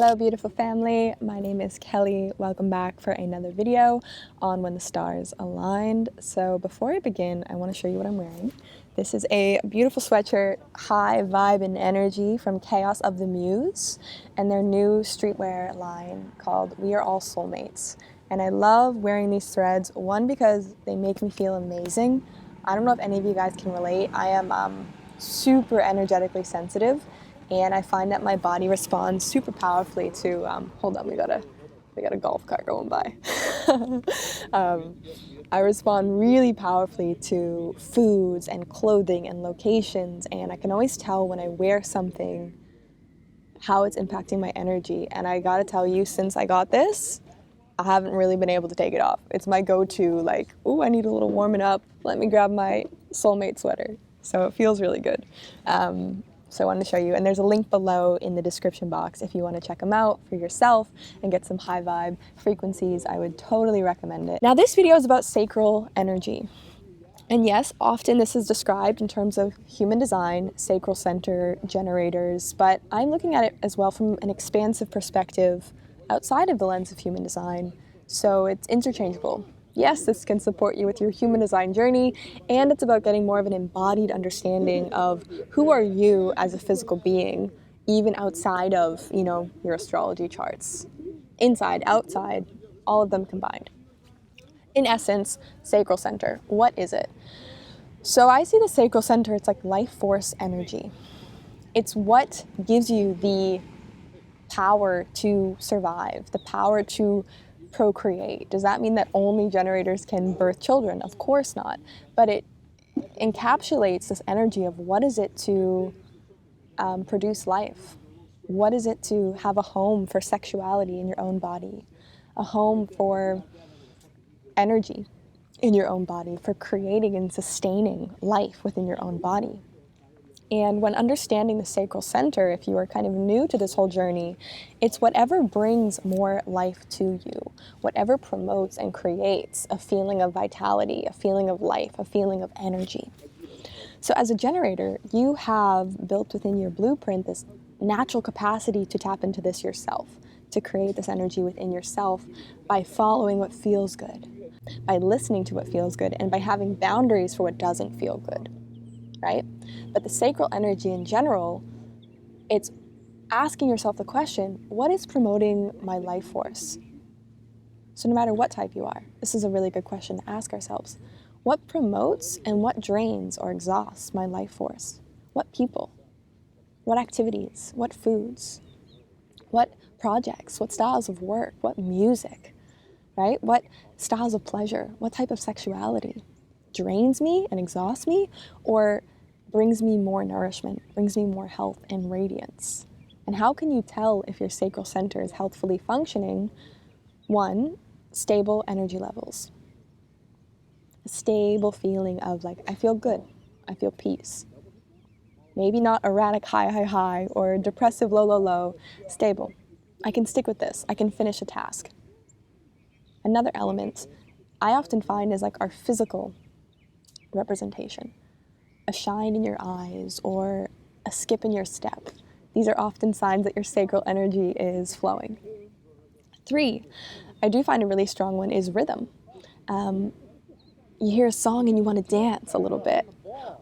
Hello beautiful family, my name is Kelly. Welcome back for another video on When the Stars Aligned. So before I begin, I want to show you what I'm wearing. This is a beautiful sweatshirt, high vibe and energy from Chaos of the Muse and their new streetwear line called We Are All Soulmates. And I love wearing these threads, one because they make me feel amazing. I don't know if any of you guys can relate. I am super energetically sensitive. And I find that my body responds super powerfully to, hold on, we got a golf cart going by. I respond really powerfully to foods and clothing and locations, and I can always tell when I wear something how it's impacting my energy. And I gotta tell you, since I got this, I haven't really been able to take it off. It's my go-to, like, ooh, I need a little warming up. Let me grab my Soulmate Sweater. So it feels really good. So I wanted to show you, and there's a link below in the description box if you want to check them out for yourself and get some high vibe frequencies. I would totally recommend it. Now this video is about sacral energy. And yes, often this is described in terms of human design, sacral center generators, but I'm looking at it as well from an expansive perspective outside of the lens of human design. So it's interchangeable. Yes, this can support you with your human design journey, and it's about getting more of an embodied understanding of who are you as a physical being, even outside of, your astrology charts. Inside, outside, all of them combined. In essence, sacral center, what is it? So I see the sacral center, it's like life force energy. It's what gives you the power to survive, the power to procreate. Does that mean that only generators can birth children? Of course not. But it encapsulates this energy of what is it to produce life? What is it to have a home for sexuality in your own body? A home for energy in your own body, for creating and sustaining life within your own body. And when understanding the sacral center, if you are kind of new to this whole journey, it's whatever brings more life to you, whatever promotes and creates a feeling of vitality, a feeling of life, a feeling of energy. So as a generator, you have built within your blueprint this natural capacity to tap into this yourself, to create this energy within yourself by following what feels good, by listening to what feels good, and by having boundaries for what doesn't feel good. Right? But the sacral energy in general, it's asking yourself the question, what is promoting my life force? So no matter what type you are, this is a really good question to ask ourselves. What promotes and what drains or exhausts my life force? What people? What activities? What foods? What projects? What styles of work? What music? Right? What styles of pleasure? What type of sexuality drains me and exhausts me, or brings me more nourishment, brings me more health and radiance? And how can you tell if your sacral center is healthfully functioning? One, stable energy levels. A stable feeling of like, I feel good, I feel peace. Maybe not erratic high, high, high, or depressive low, low, low. Stable. I can stick with this, I can finish a task. Another element I often find is like our physical representation. A shine in your eyes or a skip in your step. These are often signs that your sacral energy is flowing. 3, I do find a really strong one is rhythm. You hear a song and you want to dance a little bit,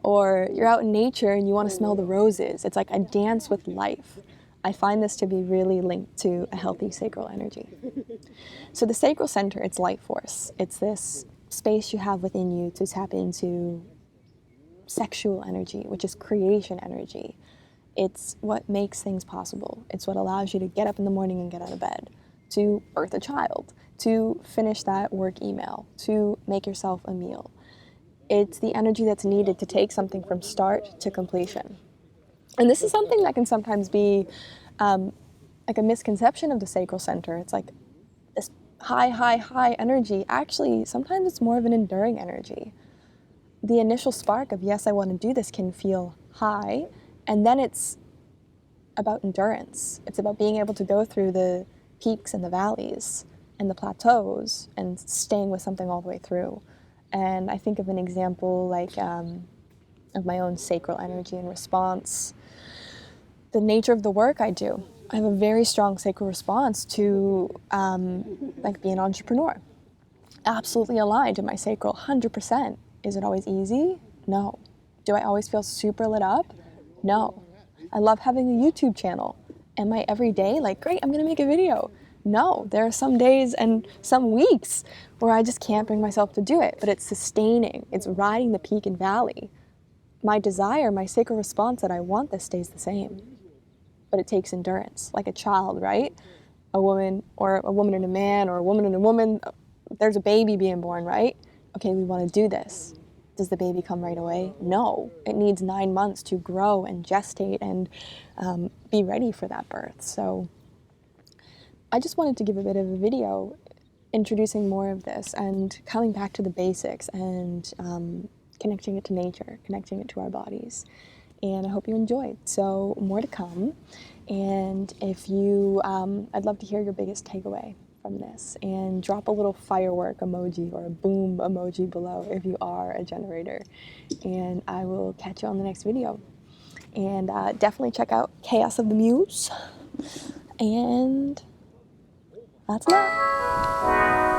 or you're out in nature and you want to smell the roses. It's like a dance with life. I find this to be really linked to a healthy sacral energy. So the sacral center, it's life force. It's this space you have within you to tap into sexual energy, which is creation energy. It's what makes things possible. It's what allows you to get up in the morning and get out of bed, to birth a child, to finish that work email, to make yourself a meal. It's the energy that's needed to take something from start to completion. And this is something that can sometimes be like a misconception of the sacral center. It's like this high, high, high energy. Actually, sometimes it's more of an enduring energy. The initial spark of, yes, I want to do this, can feel high, and then it's about endurance. It's about being able to go through the peaks and the valleys and the plateaus and staying with something all the way through. And I think of an example like of my own sacral energy and response. The nature of the work I do. I have a very strong sacral response to like being an entrepreneur. Absolutely aligned to my sacral, 100%. Is it always easy? No. Do I always feel super lit up? No. I love having a YouTube channel. Am I every day like, great, I'm gonna make a video? No. There are some days and some weeks where I just can't bring myself to do it, but it's sustaining. It's riding the peak and valley. My desire, my sacral response that I want this stays the same. But it takes endurance, like a child, right? A woman and a man, or a woman and a woman, there's a baby being born, right? Okay, we want to do this. Does the baby come right away? No. It needs 9 months to grow and gestate and be ready for that birth. So I just wanted to give a bit of a video introducing more of this and coming back to the basics and connecting it to nature, connecting it to our bodies. And I hope you enjoyed. So more to come. And if you, I'd love to hear your biggest takeaway from this, and drop a little firework emoji or a boom emoji below if you are a generator. And I will catch you on the next video. And definitely check out Chaos of the Muse. And that's that.